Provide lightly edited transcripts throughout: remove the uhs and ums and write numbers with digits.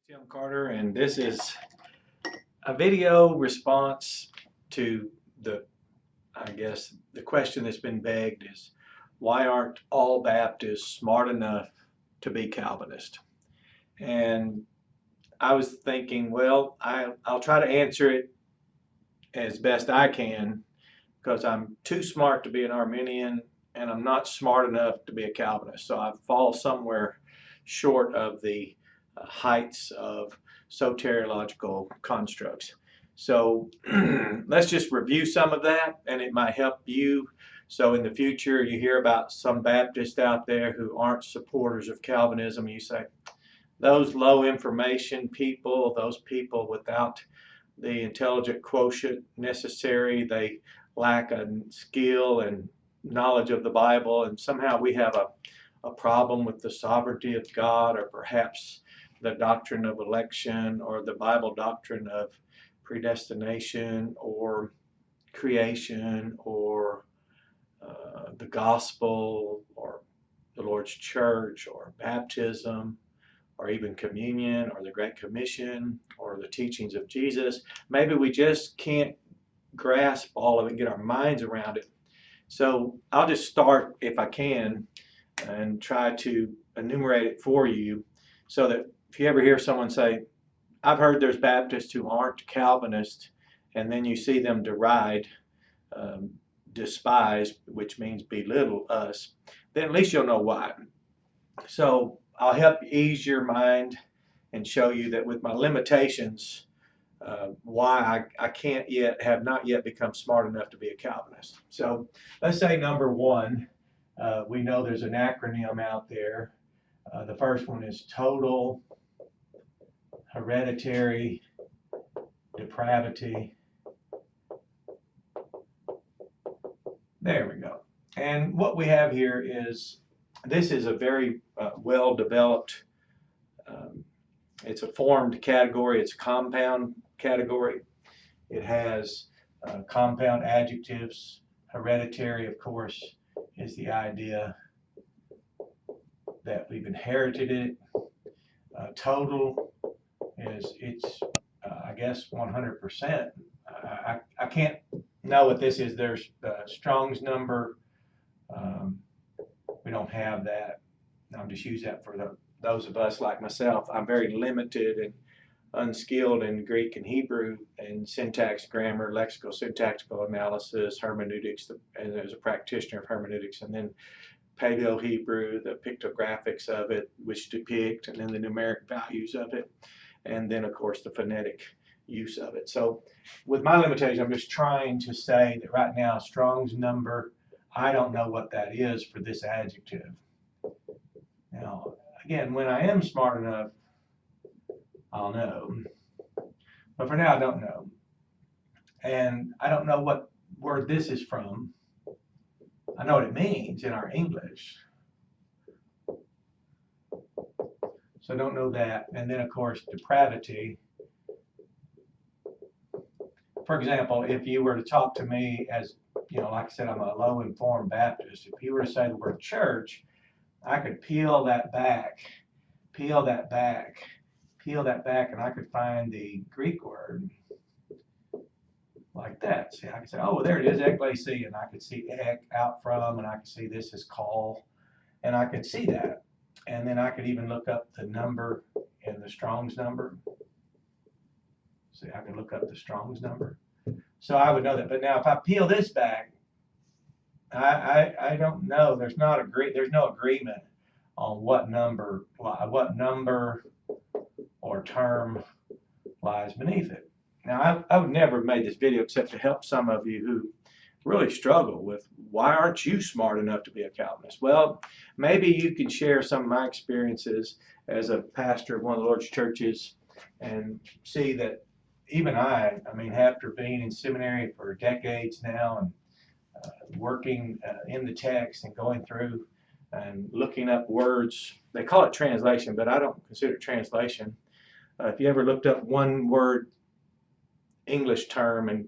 Tim Carter, and this is a video response to the question that's been begged is, why aren't all Baptists smart enough to be Calvinist? And I was thinking, well, I'll try to answer it as best I can, because I'm too smart to be an Arminian and I'm not smart enough to be a Calvinist. So I fall somewhere short of the heights of soteriological constructs. So let's just review some of that, and it might help you. So in the future, you hear about some Baptists out there who aren't supporters of Calvinism, you say, those low information people, those people without the intelligent quotient necessary, they lack a skill and knowledge of the Bible, and somehow we have a problem with the sovereignty of God, or perhaps the doctrine of election, or the Bible doctrine of predestination, or creation, or the gospel, or the Lord's church, or baptism, or even communion, or the Great Commission, or the teachings of Jesus. Maybe we just can't grasp all of it, get our minds around it. So I'll just start, if I can, and try to enumerate it for you, so that if you ever hear someone say, I've heard there's Baptists who aren't Calvinist, and then you see them deride, despise, which means belittle us, then at least you'll know why. So I'll help ease your mind and show you that with my limitations, why I can't yet, have not yet become smart enough to be a Calvinist. So let's say number one, we know there's an acronym out there. The first one is total hereditary depravity. There we go. And what we have here is, this is a very well-developed, it's a formed category, it's a compound category. It has compound adjectives. Hereditary, of course, is the idea that we've inherited it. Total is, it's I guess 100%. I can't know what this is. There's Strong's number. We don't have that. I'm just using that for those of us like myself. I'm very limited and unskilled in Greek and Hebrew and syntax, grammar, lexical, syntactical analysis, hermeneutics, and as a practitioner of hermeneutics, and then Paleo-Hebrew, the pictographics of it, which depict, and then the numeric values of it, and then of course the phonetic use of it. So with my limitation, I'm just trying to say that right now, Strong's number, I don't know what that is for this adjective. Now, again, when I am smart enough, I'll know. But for now, I don't know. And I don't know what word this is from. I know what it means in our English. So I don't know that. And then, of course, depravity. For example, if you were to talk to me as, like I said, I'm a low-informed Baptist. If you were to say the word church, I could peel that back, and I could find the Greek word like that. See, I could say, oh, well, there it is, ekklesia, and I could see ek, out from, and I could see this is call, and I could see that. And then I could even look up the number in the Strong's number. See, I could look up the Strong's number. So I would know that. But now if I peel this back, I don't know. There's no agreement on what number or term lies beneath it. Now, I would never have made this video except to help some of you who really struggle with, why aren't you smart enough to be a Calvinist? Well, maybe you can share some of my experiences as a pastor of one of the Lord's churches and see that even I mean, after being in seminary for decades now and working in the text and going through and looking up words, they call it translation, but I don't consider it translation. If you ever looked up one word English term and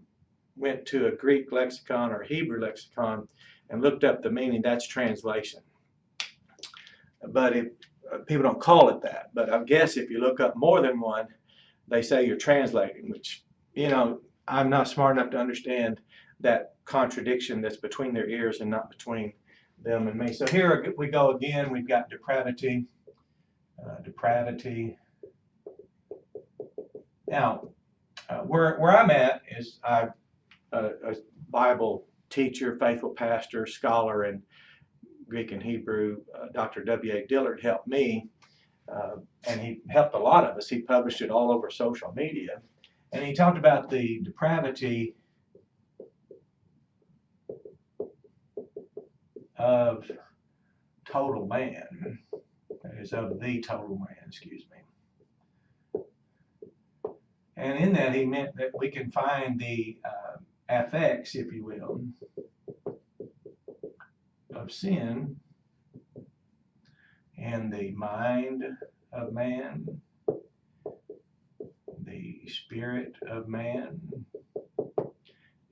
went to a Greek lexicon or Hebrew lexicon and looked up the meaning, that's translation. But people don't call it that, but I guess if you look up more than one, they say you're translating, which, I'm not smart enough to understand that contradiction that's between their ears and not between them and me. So here we go again. We've got depravity. Depravity. Now, where I'm at is I'm a Bible teacher, faithful pastor, scholar in Greek and Hebrew. Dr. W.A. Dillard helped me, and he helped a lot of us. He published it all over social media, and he talked about the depravity of total man. That is, of the total man, excuse me. And in that, he meant that we can find the affects, if you will, of sin in the mind of man, the spirit of man,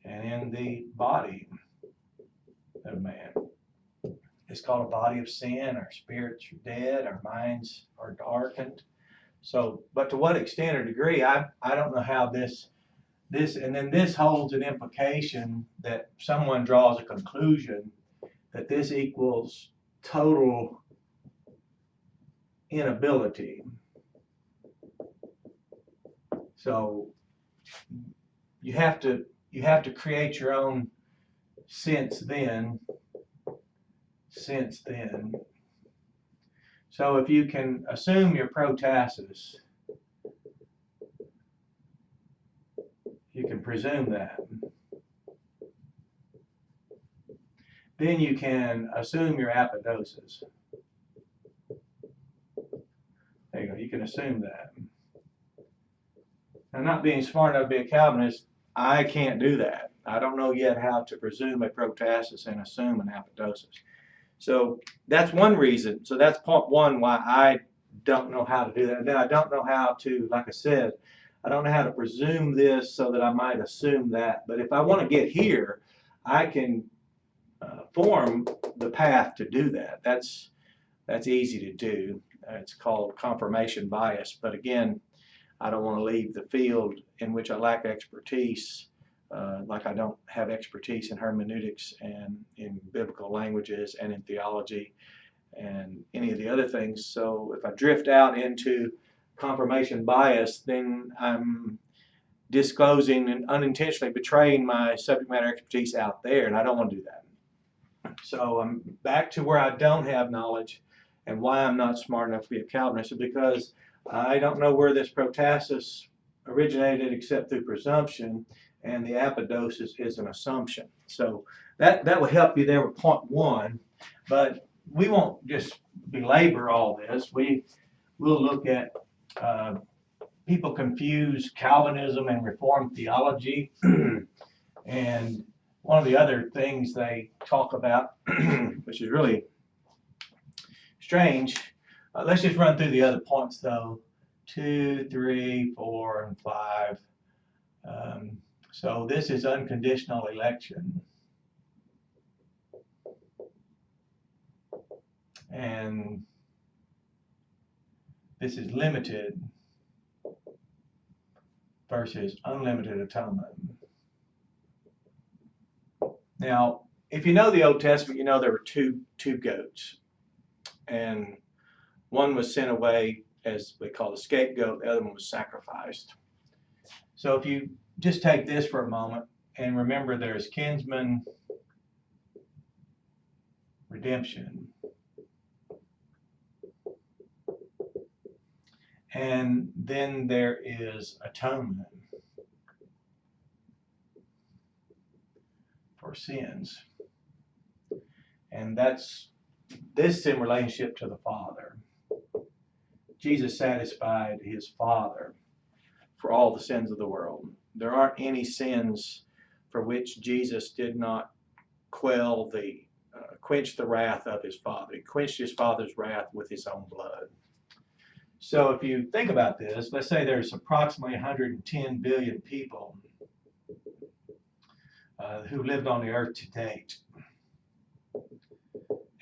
and in the body of man. It's called a body of sin. Our spirits are dead, our minds are darkened. So, but to what extent or degree, I don't know how this, and then this holds an implication that someone draws a conclusion that this equals total inability. So you have to create your own since then. So if you can assume your protasis, you can presume that. Then you can assume your apodosis. There you go, you can assume that. Now, not being smart enough to be a Calvinist, I can't do that. I don't know yet how to presume a protasis and assume an apodosis. So that's one reason. So that's point one why I don't know how to do that. And then I don't know how to, like I said, I don't know how to presume this so that I might assume that. But if I want to get here, I can form the path to do that. That's easy to do. It's called confirmation bias. But again, I don't want to leave the field in which I lack expertise, like I don't have expertise in hermeneutics and in biblical languages and in theology and any of the other things. So if I drift out into confirmation bias, then I'm disclosing and unintentionally betraying my subject matter expertise out there, and I don't want to do that. So I'm back to where I don't have knowledge, and why I'm not smart enough to be a Calvinist is because I don't know where this protasis originated except through presumption, and the apodosis is an assumption. So that will help you there with point one, but we won't just belabor all this. We'll look at people confuse Calvinism and Reformed theology, and one of the other things they talk about, which is really strange. Let's just run through the other points though. 2, 3, 4, and 5. So this is unconditional election. And this is limited versus unlimited atonement. Now, if you know the Old Testament, you know there were two goats. And one was sent away as we call the scapegoat, the other one was sacrificed. So if you just take this for a moment and remember there's kinsman redemption. And then there is atonement for sins. And this is in relationship to the Father. Jesus satisfied his Father for all the sins of the world. There aren't any sins for which Jesus did not quench the wrath of his Father. He quenched his Father's wrath with his own blood. So if you think about this, let's say there's approximately 110 billion people who lived on the earth to date.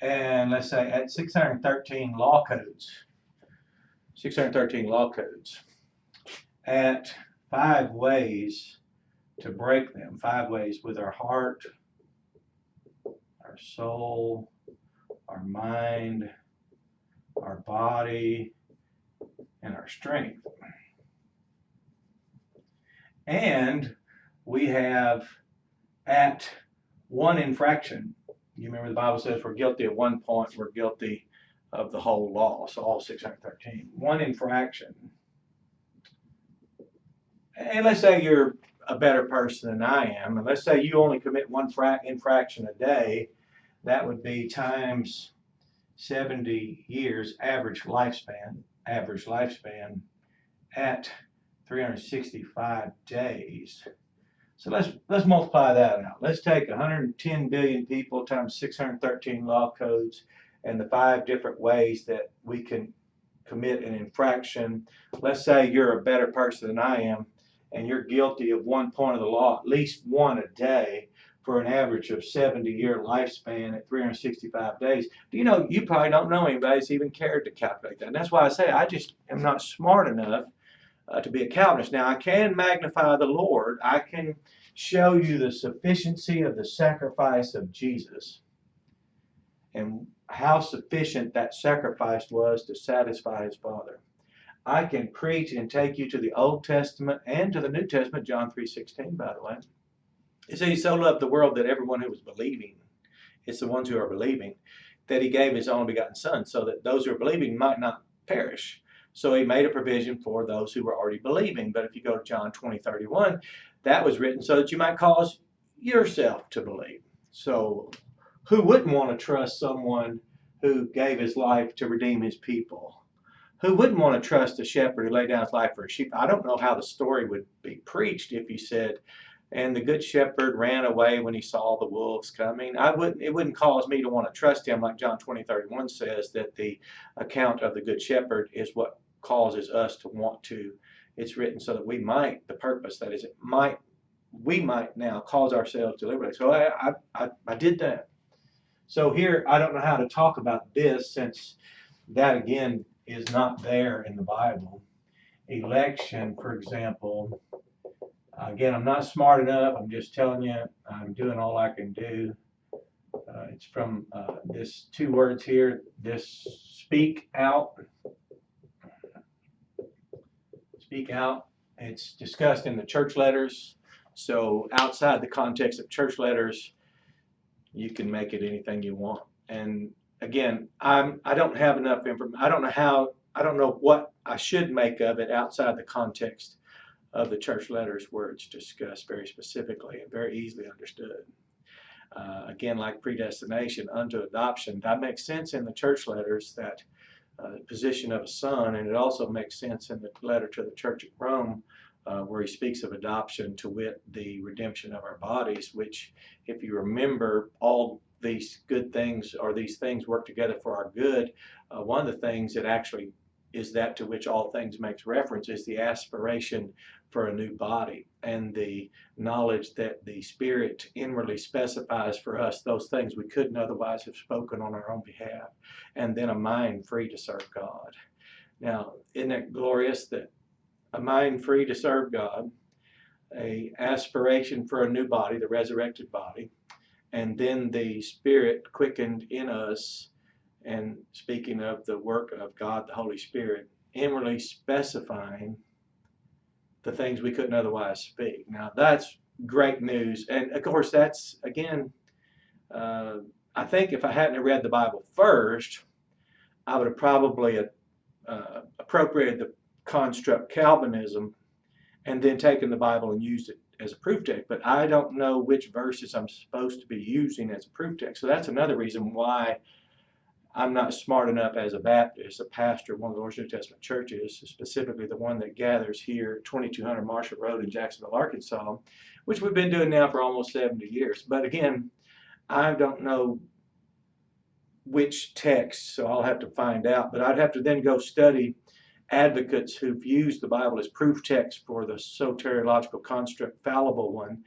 and let's say at 613 law codes, 613 law codes, at 5 ways to break them, 5 ways with our heart, our soul, our mind, our body, and our strength. And we have at 1 infraction. You remember the Bible says we're guilty at 1 point, we're guilty of the whole law, so all 613. 1 infraction. And let's say you're a better person than I am, and let's say you only commit 1 infraction a day. That would be times 70 years average lifespan at 365 days. So let's multiply that out. Let's take 110 billion people times 613 law codes and the 5 different ways that we can commit an infraction. Let's say you're a better person than I am and you're guilty of 1 point of the law, at least 1 a day, for an average of 70-year lifespan at 365 days. You know, you probably don't know anybody who's even cared to calculate that. And that's why I say I just am not smart enough to be a Calvinist. Now, I can magnify the Lord. I can show you the sufficiency of the sacrifice of Jesus and how sufficient that sacrifice was to satisfy his Father. I can preach and take you to the Old Testament and to the New Testament, John 3:16, by the way. It says he so loved the world that everyone who was believing, it's the ones who are believing, that he gave his only begotten Son, so that those who are believing might not perish. So he made a provision for those who were already believing. But if you go to John 20:31, that was written so that you might cause yourself to believe. So who wouldn't want to trust someone who gave his life to redeem his people? Who wouldn't want to trust a shepherd who laid down his life for his sheep? I don't know how the story would be preached if you said, and the good shepherd ran away when he saw the wolves coming. It wouldn't cause me to want to trust him, like John 20:31 says, that the account of the good shepherd is what causes us to want to. It's written so that we might, the purpose that is, we might now cause ourselves to liberate. So I did that. So here, I don't know how to talk about this, since that again is not there in the Bible. Election, for example. Again, I'm not smart enough. I'm just telling you, I'm doing all I can do. It's from this 2 words here, this speak out. Speak out. It's discussed in the church letters. So outside the context of church letters, you can make it anything you want. And again, I don't have enough information. I don't know what I should make of it outside the context of the church letters where it's discussed very specifically and very easily understood. Again, like predestination unto adoption, that makes sense in the church letters, that position of a son, and it also makes sense in the letter to the church at Rome, where he speaks of adoption, to wit, the redemption of our bodies, which, if you remember, all these good things, or these things work together for our good. One of the things that actually is that to which all things makes reference is the aspiration for a new body, and the knowledge that the Spirit inwardly specifies for us those things we couldn't otherwise have spoken on our own behalf, and then a mind free to serve God. Now, isn't it glorious that a mind free to serve God, a aspiration for a new body, the resurrected body, and then the Spirit quickened in us, and speaking of the work of God, the Holy Spirit, inwardly specifying the things we couldn't otherwise speak. Now, that's great news. And of course, that's, again, I think if I hadn't read the Bible first, I would have probably appropriated the construct Calvinism and then taken the Bible and used it as a proof text. But I don't know which verses I'm supposed to be using as a proof text. So that's another reason why I'm not smart enough as a Baptist, a pastor of one of the Lord's New Testament churches, specifically the one that gathers here at 2200 Marshall Road in Jacksonville, Arkansas, which we've been doing now for almost 70 years. But again, I don't know which text, so I'll have to find out. But I'd have to then go study advocates who've used the Bible as proof text for the soteriological construct, fallible one,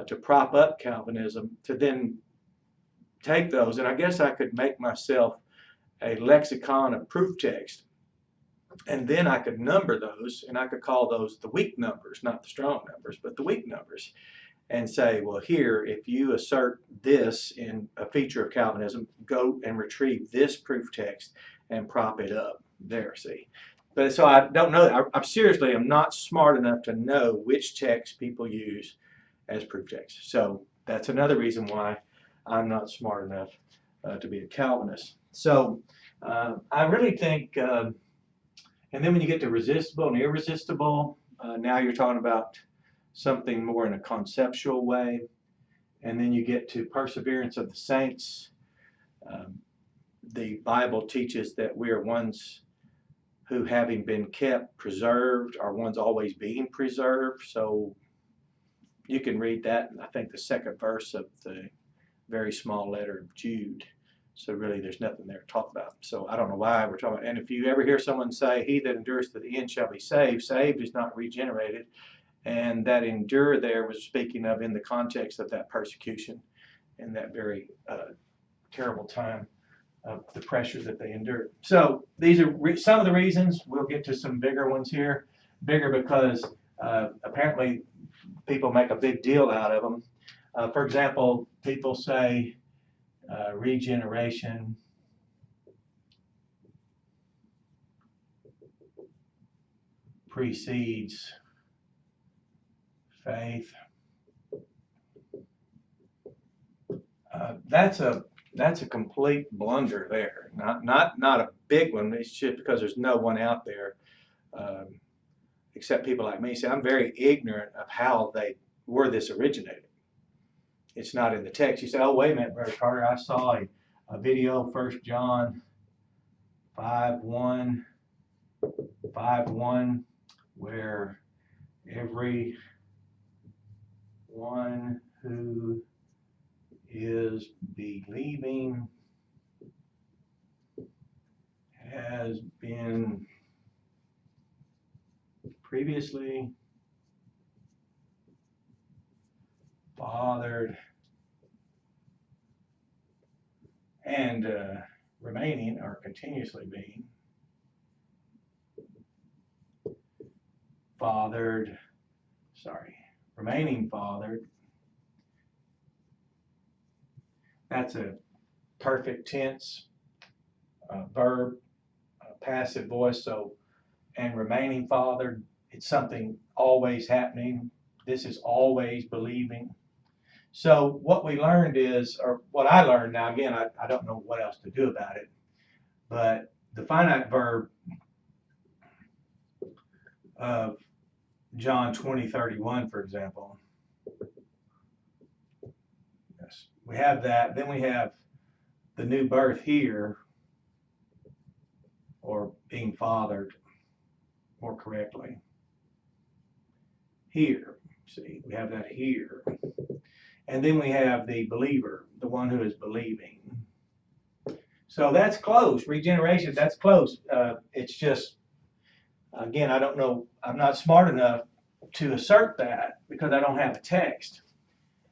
to prop up Calvinism, to then take those, and I guess I could make myself a lexicon of proof text. And then I could number those, and I could call those the weak numbers, not the strong numbers, but the weak numbers. And say, well, here, if you assert this in a feature of Calvinism, go and retrieve this proof text and prop it up. There, see. But so I don't know. I seriously am not smart enough to know which text people use as proof text. So that's another reason why I'm not smart enough to be a Calvinist. So I really think, and then when you get to resistible and irresistible, now you're talking about something more in a conceptual way. And then you get to perseverance of the saints. The Bible teaches that we are ones who, having been kept preserved, are ones always being preserved. So you can read that in, I think, the second verse of the very small letter of Jude. So really there's nothing there to talk about. So I don't know why we're talking about. And if you ever hear someone say, he that endures to the end shall be saved, saved is not regenerated. And that endure there was speaking of in the context of that persecution and that very terrible time of the pressure that they endured. So these are some of the reasons. We'll get to some bigger ones here. Bigger because apparently people make a big deal out of them. For example, people say regeneration precedes faith. That's a complete blunder there. Not a big one. It's just because there's no one out there except people like me. See, I'm very ignorant of where this originated. It's not in the text. You say, oh, wait a minute, Brother Carter, I saw a video, 1 John 5:1, where every one who is believing has been previously fathered and remaining or continuously being fathered, remaining fathered. That's a perfect tense verb, passive voice. So, and remaining fathered, it's something always happening. This is always believing. So what we learned is, or what I learned, now again, I don't know what else to do about it, but the finite verb of John 20:31, for example, yes, we have that. Then we have the new birth here, or being fathered more correctly. Here, see, we have that here. And then we have the believer, the one who is believing. So that's close. Regeneration, that's close. It's just, again, I don't know. I'm not smart enough to assert that because I don't have a text.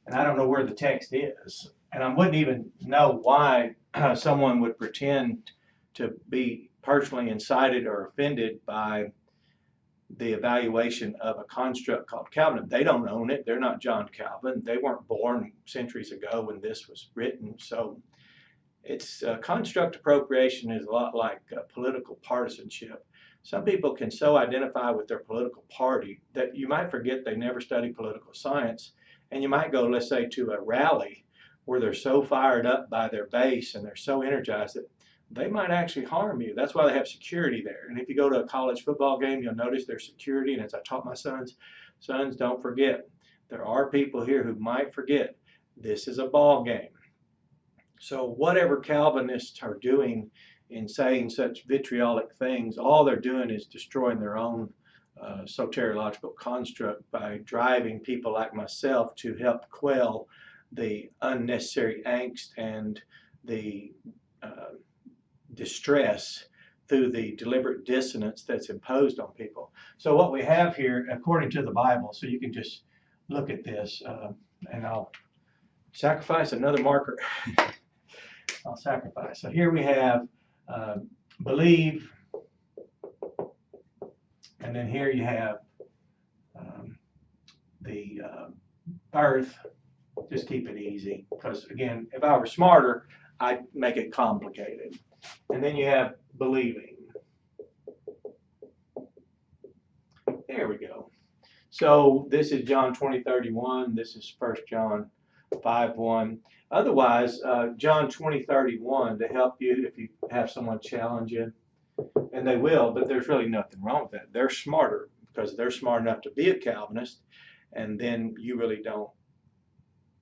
And I don't know where the text is. And I wouldn't even know why someone would pretend to be personally incited or offended by the evaluation of a construct called Calvinism. They don't own it. They're not John Calvin. They weren't born centuries ago when this was written. So it's construct appropriation is a lot like political partisanship. Some people can so identify with their political party that you might forget they never studied political science. And you might go, let's say, to a rally where they're so fired up by their base and they're so energized that they might actually harm you. That's why they have security there. And if you go to a college football game, you'll notice there's security. And as I taught my sons, don't forget, there are people here who might forget this is a ball game. So whatever Calvinists are doing in saying such vitriolic things, all they're doing is destroying their own soteriological construct by driving people like myself to help quell the unnecessary angst and the distress through the deliberate dissonance that's imposed on people. So what we have here, according to the Bible, so you can just look at this, and I'll sacrifice another marker. I'll sacrifice. So here we have believe, and then here you have the earth. Just keep it easy, because again, if I were smarter, I'd make it complicated. And then you have believing. There we go. So this is John 20:31. This is 1 John 5:1. Otherwise, John 20:31 to help you if you have someone challenge you, and they will, but there's really nothing wrong with that. They're smarter because they're smart enough to be a Calvinist, and then you really don't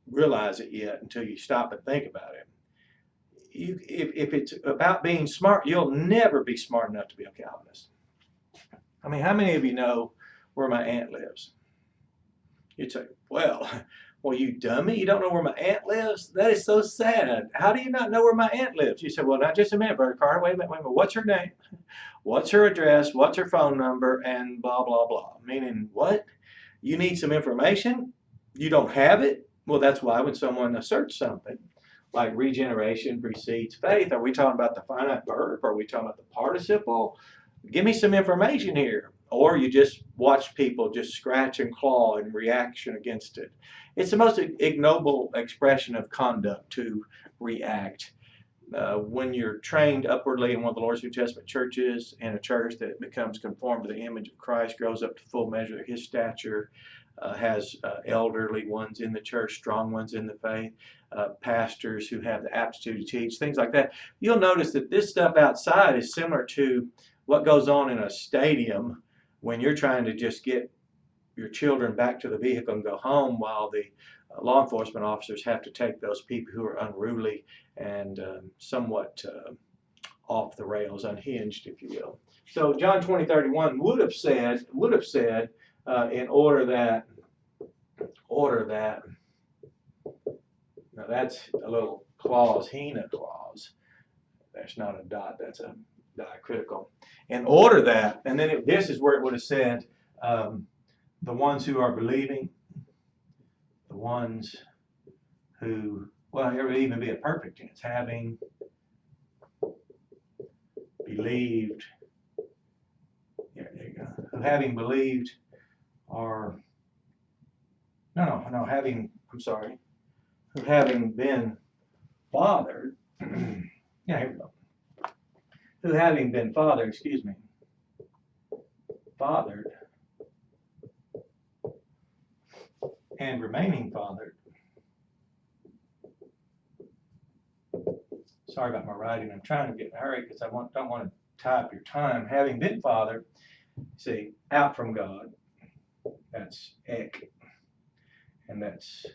realize it yet until you stop and think about it. If it's about being smart, you'll never be smart enough to be a Calvinist. I mean, how many of you know where my aunt lives? You'd say, well, you dummy, you don't know where my aunt lives? That is so sad. How do you not know where my aunt lives? You said, well, not just a minute, Brother Carter. Wait a minute. What's her name? What's her address? What's her phone number? And blah, blah, blah. Meaning what? You need some information? You don't have it? Well, that's why when someone asserts something, like regeneration precedes faith, are we talking about the finite verb? Are we talking about the participle? Give me some information here. Or you just watch people just scratch and claw in reaction against it. It's the most ignoble expression of conduct to react. When you're trained upwardly in one of the Lord's New Testament churches, in a church that becomes conformed to the image of Christ, grows up to full measure of his stature, has elderly ones in the church, strong ones in the faith, pastors who have the aptitude to teach, things like that. You'll notice that this stuff outside is similar to what goes on in a stadium when you're trying to just get your children back to the vehicle and go home, while the law enforcement officers have to take those people who are unruly and somewhat off the rails, unhinged, if you will. So John 20:31 would have said in order that, now that's a little clause, hina clause. That's not a dot, that's a diacritical. In order that, and then this is where it would have said, the ones who are believing, the ones who, well, here would even be a perfect tense, having believed, there you go, who having believed are, who having been fathered, yeah, here we go, who having been fathered, fathered, and remaining fathered. Sorry about my writing. I'm trying to get in a hurry because I don't want to tie up your time. Having been fathered, see, out from God, that's ek, and that's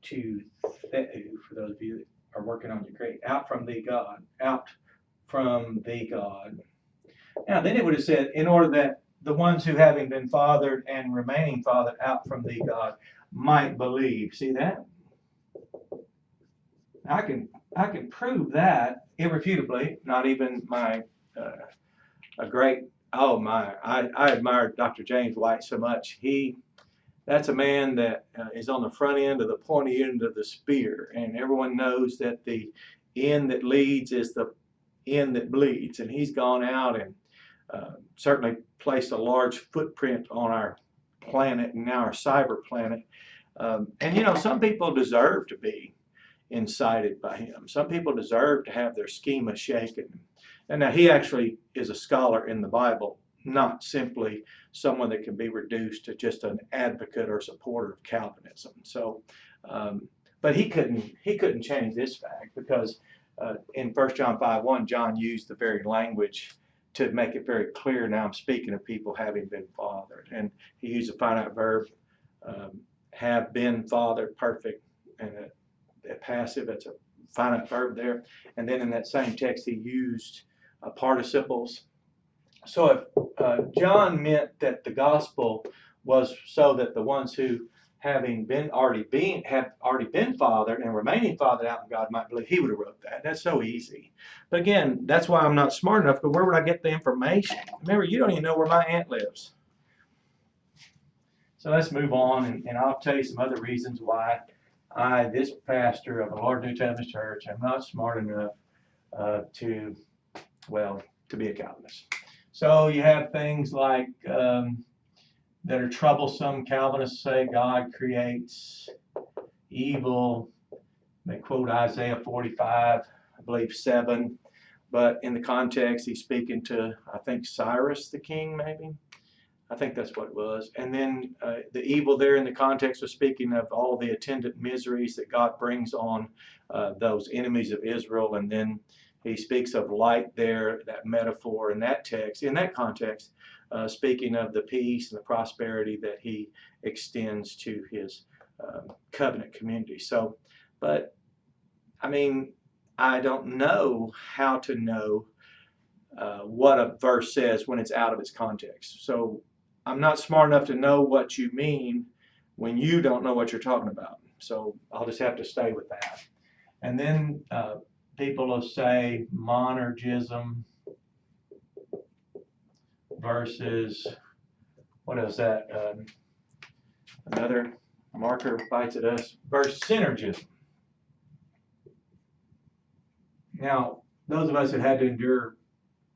to theu, for those of you that are working on your grade. Out from thee, God. Out from thee, God. Now, then it would have said, in order that the ones who having been fathered and remaining fathered out from thee, God, might believe. See that? I can prove that irrefutably. Not even my I admire Dr. James White so much. That's a man that is on the front end of the pointy end of the spear, and everyone knows that the end that leads is the end that bleeds, and he's gone out and certainly placed a large footprint on our planet and now our cyber planet. And you know, some people deserve to be incited by him. Some people deserve to have their schema shaken. And now he actually is a scholar in the Bible, not simply someone that can be reduced to just an advocate or supporter of Calvinism. So, but he couldn't change this fact, because in 1 John 5:1, John used the very language to make it very clear. Now I'm speaking of people having been fathered, and he used a finite verb, have been fathered, perfect, and a passive. That's a finite verb there. And then in that same text, he used participles. So if John meant that the gospel was so that the ones who have already been fathered and remaining fathered out in God might believe, he would have wrote that. That's so easy. But again, that's why I'm not smart enough. But where would I get the information? Remember, you don't even know where my aunt lives. So let's move on, and I'll tell you some other reasons why I, this pastor of the Lord New Testament Church, am not smart enough to be a Calvinist. So you have things like that are troublesome. Calvinists say God creates evil. They quote Isaiah 45, I believe 7. But in the context, he's speaking to, I think, Cyrus the king, maybe. I think that's what it was. And then the evil there in the context was speaking of all the attendant miseries that God brings on those enemies of Israel. And then he speaks of light there, that metaphor in that text, in that context, speaking of the peace and the prosperity that he extends to his covenant community. So, but I mean, I don't know how to know what a verse says when it's out of its context. So I'm not smart enough to know what you mean when you don't know what you're talking about. So I'll just have to stay with that. And then people will say monergism versus, what is that? Another marker bites at us, versus synergism. Now, those of us that had to endure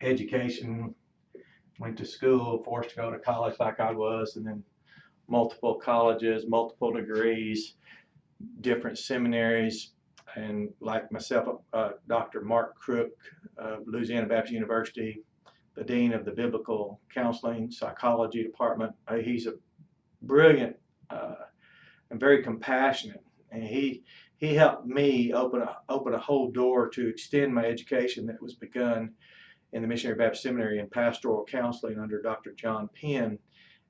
education, went to school, forced to go to college like I was, and then multiple colleges, multiple degrees, different seminaries, and like myself, Dr. Mark Crook of Louisiana Baptist University, the Dean of the Biblical Counseling Psychology Department. He's a brilliant and very compassionate, and he helped me open a whole door to extend my education that was begun in the Missionary Baptist Seminary in pastoral counseling under Dr. John Penn.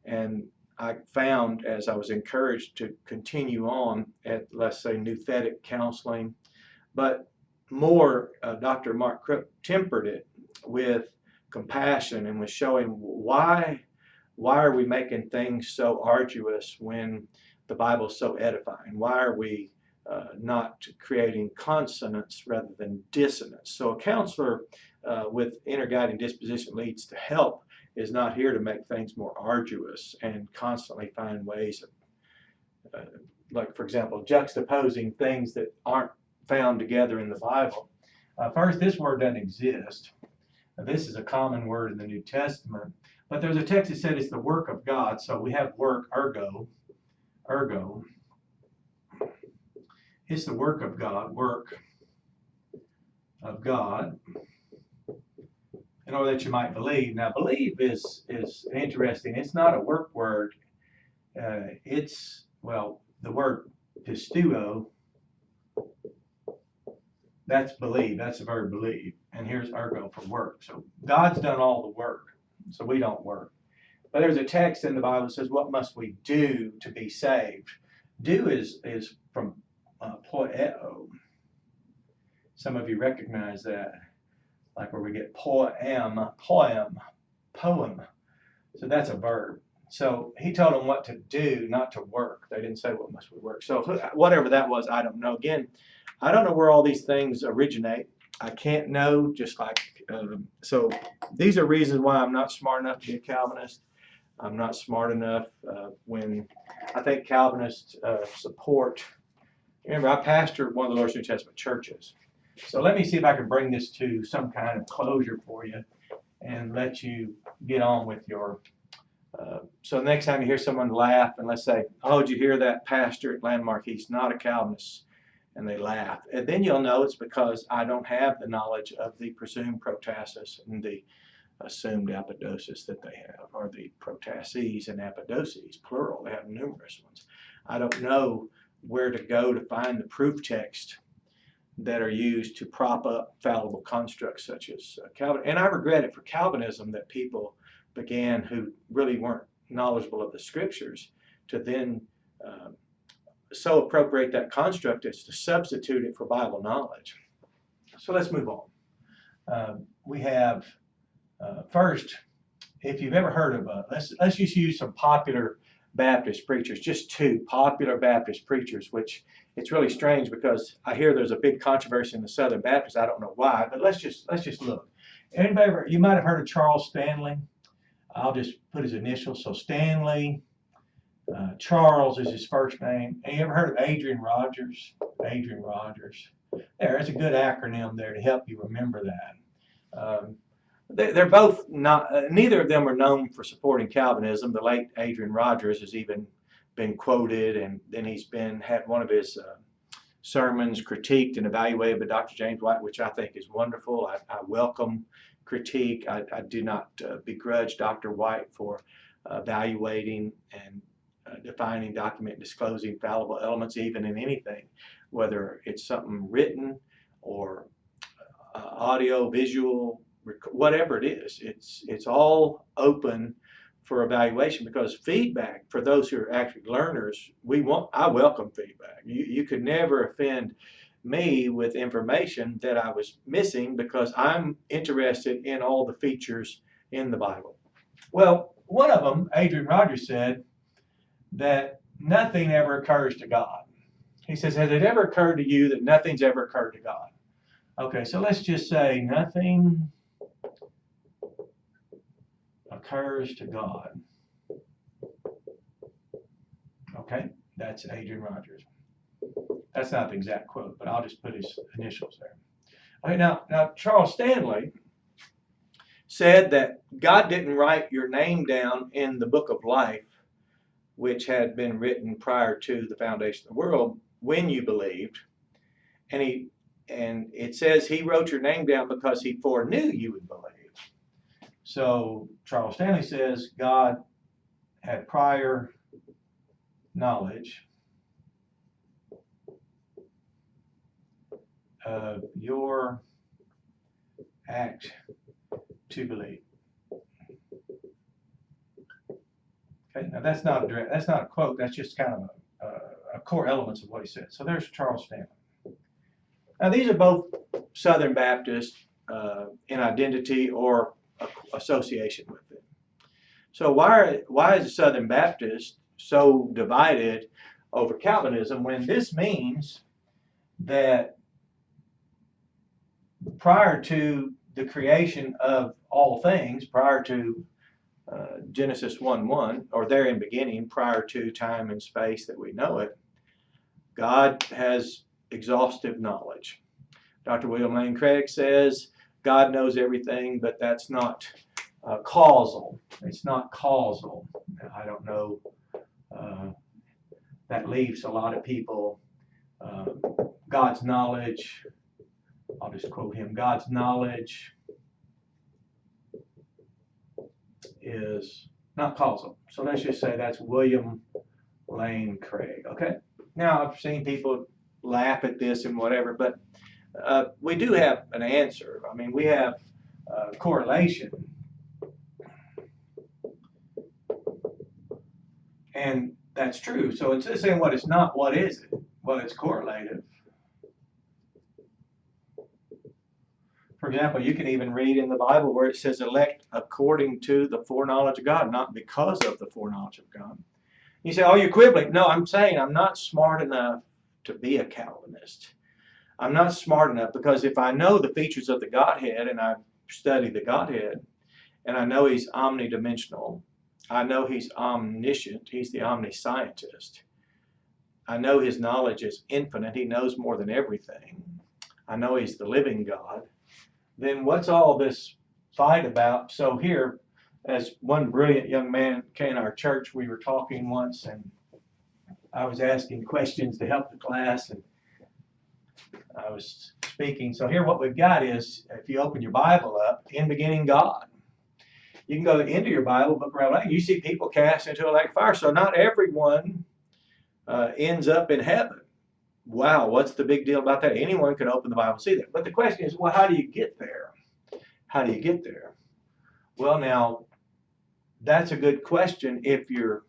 And I found, as I was encouraged to continue on at, let's say, nouthetic counseling, but more, Dr. Mark Crook tempered it with compassion and was showing why are we making things so arduous when the Bible is so edifying? Why are we not creating consonance rather than dissonance? So a counselor with inner guiding disposition leads to help is not here to make things more arduous and constantly find ways of, like, for example, juxtaposing things that aren't found together in the Bible. First, this word doesn't exist. This is a common word in the New Testament, but there's a text that said it's the work of God. So we have work, ergo. It's the work of God, in order that you might believe. Now, believe is interesting. It's not a work word. It's, well, the word pisteuo, that's believe. That's the verb believe. And here's ergo for work. So God's done all the work, so we don't work. But there's a text in the Bible that says, what must we do to be saved? Do is from poeo. Some of you recognize that, like where we get poem. So that's a verb. So he told them what to do, not to work. They didn't say what must we work. So whatever that was, I don't know. Again, I don't know where all these things originate. I can't know, just like, so these are reasons why I'm not smart enough to be a Calvinist. I'm not smart enough when I think Calvinists support. Remember, I pastored one of the Lord's New Testament churches. So let me see if I can bring this to some kind of closure for you and let you get on with your, so next time you hear someone laugh and let's say, oh, did you hear that pastor at Landmark? He's not a Calvinist. And they laugh. And then you'll know it's because I don't have the knowledge of the presumed protasis and the assumed apodosis that they have, or the protases and apodoses, plural. They have numerous ones. I don't know where to go to find the proof text that are used to prop up fallible constructs such as Calvin. And I regret it for Calvinism that people began who really weren't knowledgeable of the scriptures to then so appropriate that construct as to substitute it for Bible knowledge. So let's move on. We have first, if you've ever heard of let's just use some popular Baptist preachers, just two popular Baptist preachers, which it's really strange because I hear there's a big controversy in the Southern Baptists. I don't know why, but let's just look. Anybody ever, you might have heard of Charles Stanley. I'll just put his initials. So Stanley, Charles is his first name. Have you ever heard of Adrian Rogers? Adrian Rogers. There's a good acronym there to help you remember that. They're both not, neither of them are known for supporting Calvinism. The late Adrian Rogers has even been quoted, and then he's had one of his sermons critiqued and evaluated by Dr. James White, which I think is wonderful. I welcome critique. I do not begrudge Dr. White for evaluating and defining, document, disclosing fallible elements, even in anything, whether it's something written or audio, visual, whatever it is. It's all open for evaluation, because feedback, for those who are actually learners, I welcome feedback. You could never offend me with information that I was missing, because I'm interested in all the features in the Bible. Well, one of them, Adrian Rogers, said that nothing ever occurs to God. He says, has it ever occurred to you that nothing's ever occurred to God? Okay, so let's just say nothing occurs to God. Okay, that's Adrian Rogers. That's not the exact quote, but I'll just put his initials there. Okay, now Charles Stanley said that God didn't write your name down in the book of life, which had been written prior to the foundation of the world, when you believed. And it says he wrote your name down because he foreknew you would believe. So Charles Stanley says God had prior knowledge of your act to believe. Okay, now that's not a quote. That's just kind of a core elements of what he said. So there's Charles Stanley. Now these are both Southern Baptists in identity or association with it. So why is the Southern Baptist so divided over Calvinism, when this means that prior to the creation of all things, prior to Genesis 1:1, or there in beginning, prior to time and space that we know it, God has exhaustive knowledge. Dr. William Lane Craig says God knows everything, but that's not causal. It's not causal. I don't know. That leaves a lot of people. God's knowledge, I'll just quote him, God's knowledge is not causal. So let's just say that's William Lane Craig. Okay. Now I've seen people laugh at this and whatever, but we do have an answer. I mean, we have correlation. And that's true. So it's saying what it's not, what is it? Well, it's correlative. For example, you can even read in the Bible where it says elect according to the foreknowledge of God, not because of the foreknowledge of God. You say, oh, you're quibbling. No, I'm saying I'm not smart enough to be a Calvinist. I'm not smart enough, because if I know the features of the Godhead, and I've studied the Godhead, and I know he's omnidimensional, I know he's omniscient, he's the omniscientist, I know his knowledge is infinite, he knows more than everything, I know he's the living God, then what's all this fight about? So here, as one brilliant young man came to our church, we were talking once, and I was asking questions to help the class, and I was speaking. So here what we've got is, if you open your Bible up, in beginning God. You can go into your Bible, book of Revelation, you see people cast into a lake of fire. So not everyone ends up in heaven. Wow, what's the big deal about that? Anyone can open the Bible and see that. But the question is, well, how do you get there? How do you get there? Well, now, that's a good question. If you're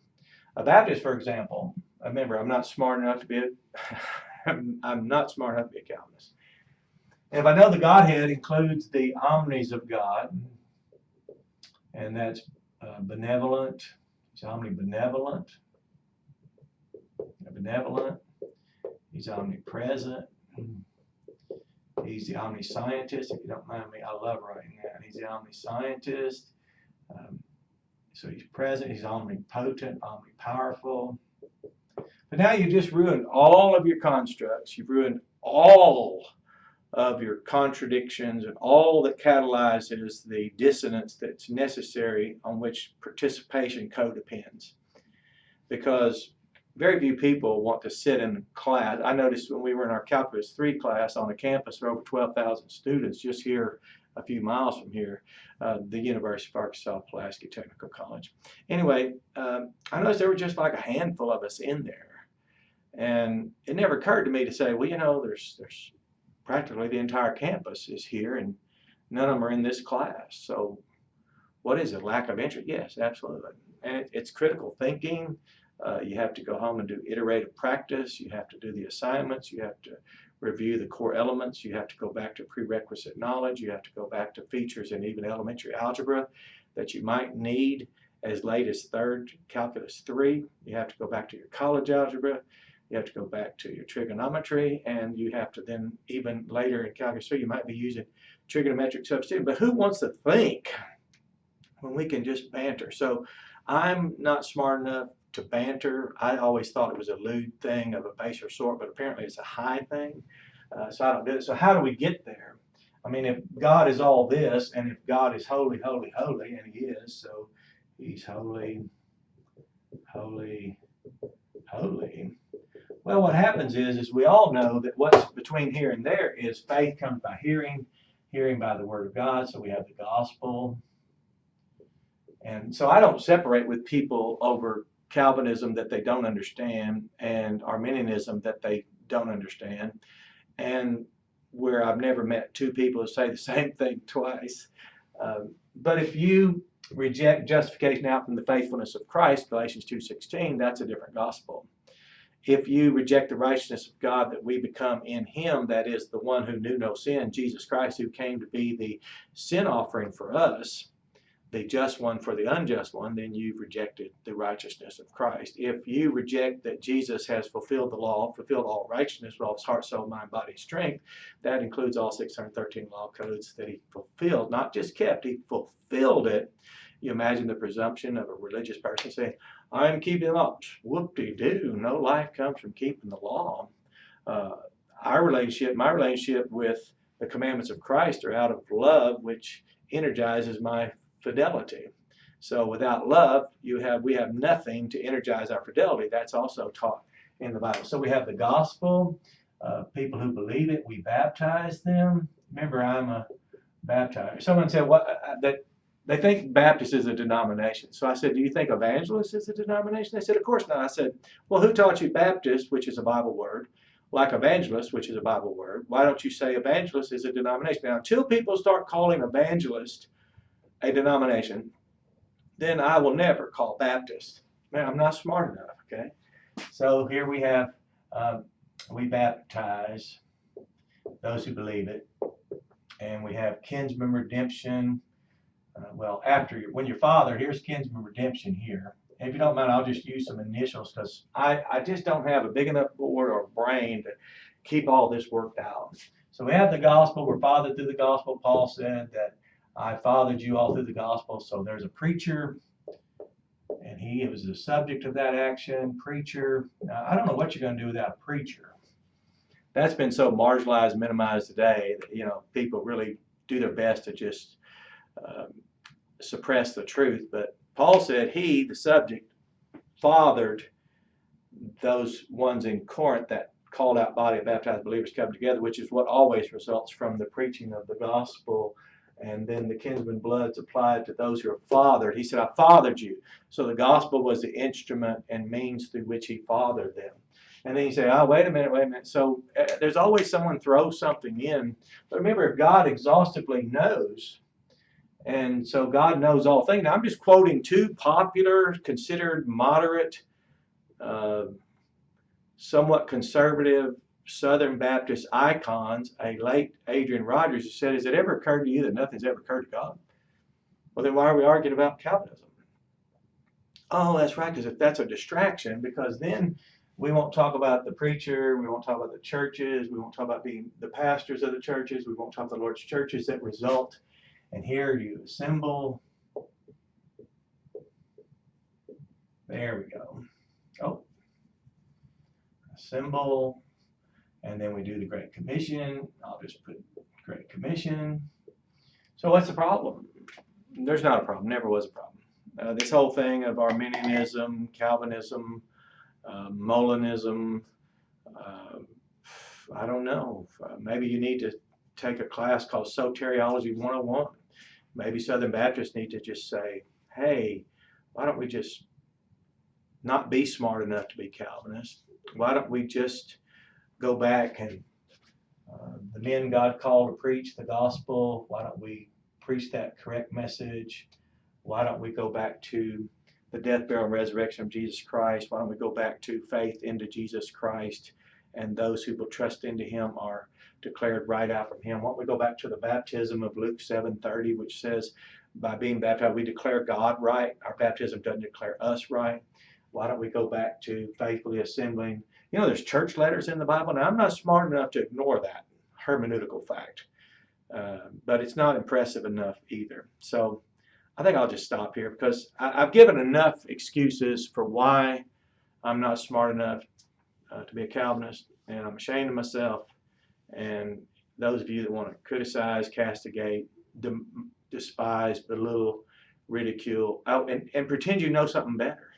a Baptist, for example, remember, I'm not smart enough to be I'm not smart enough to be a Calvinist. And if I know the Godhead includes the omnis of God, and that's benevolent, he's omnibenevolent, benevolent, he's omnipresent, he's the omniscientist. If you don't mind me, I love writing that. He's the omniscientist. So he's present, he's omnipotent, omnipowerful. But now you just ruined all of your constructs. You've ruined all of your contradictions and all that catalyzes the dissonance that's necessary on which participation co-depends. Because very few people want to sit in class. I noticed when we were in our Calculus 3 class on a campus for over 12,000 students just here a few miles from here, the University of Arkansas Pulaski Technical College. Anyway, I noticed there were just like a handful of us in there. And it never occurred to me to say, well, you know, there's practically the entire campus is here and none of them are in this class. So what is it? Lack of interest? Yes, absolutely. And it's critical thinking. You have to go home and do iterative practice. You have to do the assignments. You have to review the core elements. You have to go back to prerequisite knowledge. You have to go back to features and even elementary algebra that you might need as late as third Calculus 3. You have to go back to your college algebra. You have to go back to your trigonometry, and you have to then, even later in Calculus 3, you might be using trigonometric substitution. But who wants to think when we can just banter? So I'm not smart enough to banter. I always thought it was a lewd thing of a baser sort, but apparently it's a high thing. So I don't do it. So how do we get there? I mean, if God is all this, and if God is holy, holy, holy, and he is, so he's holy, holy, holy. Well, what happens is we all know that what's between here and there is faith comes by hearing, hearing by the word of God. So we have the gospel. And so I don't separate with people over Calvinism that they don't understand and Arminianism that they don't understand. And where I've never met two people who say the same thing twice. But if you reject justification out from the faithfulness of Christ, Galatians 2:16, that's a different gospel. If you reject the righteousness of God that we become in him, that is the one who knew no sin, Jesus Christ, who came to be the sin offering for us, the just one for the unjust one, then you've rejected the righteousness of Christ. If you reject that Jesus has fulfilled the law, fulfilled all righteousness with all his heart, soul, mind, body, strength, that includes all 613 law codes that he fulfilled, not just kept, he fulfilled it. You imagine the presumption of a religious person saying, I'm keeping the law. Whoop-de-doo, no life comes from keeping the law. My relationship with the commandments of Christ are out of love, which energizes my fidelity. So without love, we have nothing to energize our fidelity. That's also taught in the Bible. So we have the gospel, people who believe it, we baptize them. Remember, I'm a baptizer. Someone said that they think Baptist is a denomination. So I said, do you think evangelist is a denomination? They said, of course not. I said, well, who taught you Baptist, which is a Bible word, like evangelist, which is a Bible word? Why don't you say evangelist is a denomination? Now, until people start calling evangelist a denomination, then I will never call Baptist. Man, I'm not smart enough, okay? So here we have, we baptize those who believe it, and we have kinsman redemption. Well, when you're fathered, here's kinsman redemption here. And if you don't mind, I'll just use some initials because I just don't have a big enough board or brain to keep all this worked out. So we have the gospel. We're fathered through the gospel. Paul said that I fathered you all through the gospel. So there's a preacher, and he was the subject of that action. Preacher. Now, I don't know what you're going to do without a preacher. That's been so marginalized, minimized today that people really do their best to just suppress the truth. But Paul said he, the subject, fathered those ones in Corinth, that called out body of baptized believers come together, which is what always results from the preaching of the gospel. And then the kinsman blood's applied to those who are fathered. He said, I fathered you. So the gospel was the instrument and means through which he fathered them. And then you say, oh, wait a minute. So there's always someone throws something in. But remember, if God exhaustively knows, and so God knows all things. Now, I'm just quoting two popular, considered moderate, somewhat conservative Southern Baptist icons, a late Adrian Rogers, who said, has it ever occurred to you that nothing's ever occurred to God? Well, then why are we arguing about Calvinism? Oh, that's right, because if that's a distraction, because then we won't talk about the preacher, we won't talk about the churches, we won't talk about being the pastors of the churches, we won't talk about the Lord's churches that result. And here you assemble. There we go. Oh, symbol, and then we do the Great Commission. I'll just put Great Commission. So what's the problem? There's not a problem, never was a problem. This whole thing of Arminianism, Calvinism, Molinism, I don't know. Maybe you need to take a class called Soteriology 101. Maybe Southern Baptists need to just say, hey, why don't we just not be smart enough to be Calvinist? Why don't we just go back and the men God called to preach the gospel, why don't we preach that correct message? Why don't we go back to the death, burial, and resurrection of Jesus Christ? Why don't we go back to faith into Jesus Christ? And those who will trust into him are declared right out from him. Why don't we go back to the baptism of Luke 7:30, which says, by being baptized, we declare God right. Our baptism doesn't declare us right. Why don't we go back to faithfully assembling? You know, there's church letters in the Bible. Now, I'm not smart enough to ignore that hermeneutical fact, but it's not impressive enough either. So I think I'll just stop here because I've given enough excuses for why I'm not smart enough to be a Calvinist, and I'm ashamed of myself. And those of you that want to criticize, castigate, despise, belittle, ridicule, and pretend you know something better.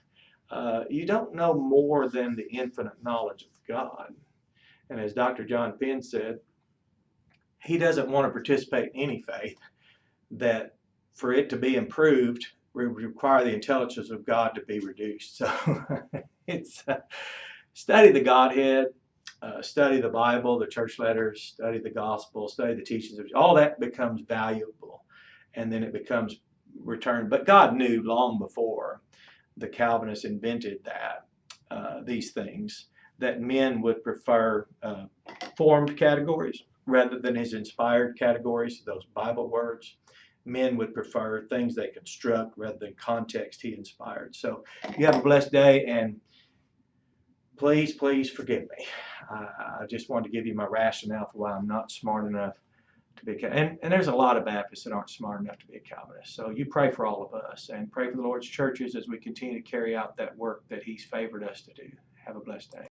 You don't know more than the infinite knowledge of God. And as Dr. John Penn said, he doesn't want to participate in any faith that for it to be improved would require the intelligence of God to be reduced. So it's study the Godhead, study the Bible, the church letters, study the gospel, study the teachings of all that becomes valuable, and then it becomes returned. But God knew long before the Calvinists invented that these things, that men would prefer formed categories rather than his inspired categories, those Bible words. Men would prefer things they construct rather than context he inspired. So you have a blessed day, and please, please forgive me. I just wanted to give you my rationale for why I'm not smart enough to be a Calvinist. And there's a lot of Baptists that aren't smart enough to be a Calvinist. So you pray for all of us, and pray for the Lord's churches as we continue to carry out that work that he's favored us to do. Have a blessed day.